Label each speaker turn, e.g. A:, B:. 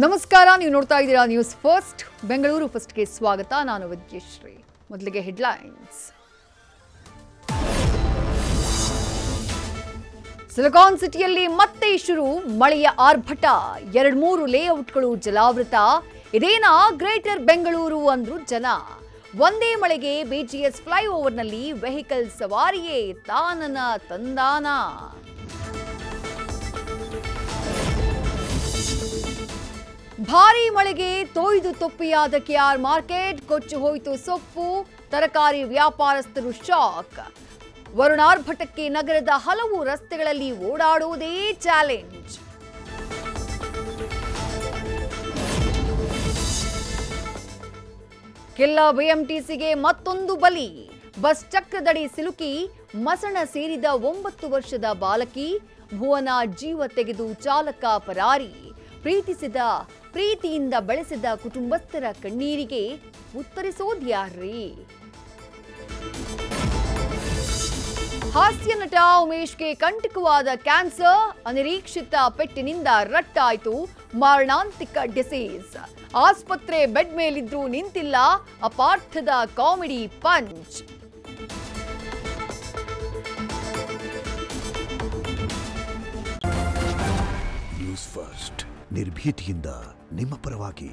A: ನಮಸ್ಕಾರ, ನೀವು ನೋಡ್ತಾ ಇದ್ದೀರಾ ನ್ಯೂಸ್ ಫಸ್ಟ್ ಬೆಂಗಳೂರು ಫಸ್ಟ್ಗೆ ಸ್ವಾಗತ. ನಾನು ವಿದ್ಯಶ್ರೀ. ಮೊದಲಿಗೆ ಹೆಡ್ಲೈನ್ಸ್. ಸಿಲಿಕಾನ್ ಸಿಟಿಯಲ್ಲಿ ಮತ್ತೆ ಶುರು ಮಳೆಯ ಆರ್ಭಟ. 2-3 ಲೇಔಟ್ಗಳು ಜಲಾವೃತ. ಇದೇನಾ ಗ್ರೇಟರ್ ಬೆಂಗಳೂರು ಅಂದ್ರು ಜನ. ಒಂದೇ ಮಳೆಗೆ ಬಿಜಿಎಸ್ ಫ್ಲೈಓವರ್ನಲ್ಲಿ ವೆಹಿಕಲ್ ಸವಾರಿಯೇ ತಾನನ ತಂದಾನ. ಭಾರೀ ಮಳೆಗೆ ತೊಯ್ದು ತೊಪ್ಪಿಯಾದ ಕೆಆರ್ ಮಾರ್ಕೆಟ್. ಕೊಚ್ಚಿ ಹೋಯಿತು ಸೊಪ್ಪು. ತರಕಾರಿ ವ್ಯಾಪಾರಸ್ಥರು ಶಾಕ್. ವರುಣಾರ್ಭಟಕ್ಕೆ ನಗರದ ಹಲವು ರಸ್ತೆಗಳಲ್ಲಿ ಓಡಾಡುವುದೇ ಚಾಲೆಂಜ್. ಕೆಲ್ಲ ಬಿಎಂಟಿಸಿಗೆ ಮತ್ತೊಂದು ಬಲಿ. ಬಸ್ ಚಕ್ರದಡಿ ಸಿಲುಕಿ ಮಸಣ ಸೇರಿದ 9 ವರ್ಷದ ಬಾಲಕಿ. ಭುವನ ಜೀವ ತೆಗೆದು ಚಾಲಕ ಪರಾರಿ. ಪ್ರೀತಿಯಿಂದ ಬೆಳೆಸಿದ ಕುಟುಂಬಸ್ಥರ ಕಣ್ಣೀರಿಗೆ ಉತ್ತರಿಸೋದ್ಯಾರ್ರೀ? ಹಾಸ್ಯ ನಟ ಉಮೇಶ್ಗೆ ಕಂಟಕವಾದ ಕ್ಯಾನ್ಸರ್. ಅನಿರೀಕ್ಷಿತ ಪೆಟ್ಟಿನಿಂದ ರಟ್ಟಾಯಿತು ಮಾರಣಾಂತಿಕ ಡಿಸೀಸ್. ಆಸ್ಪತ್ರೆ ಬೆಡ್ ಮೇಲಿದ್ರೂ ನಿಂತಿಲ್ಲ ಅಪಾರ್ಥದ ಕಾಮಿಡಿ ಪಂಚ್.
B: ನ್ಯೂಸ್ ಫಸ್ಟ್ ನಿರ್ಭೀತಿಯಿಂದ ನಿಮ್ಮ ಪರವಾಗಿ.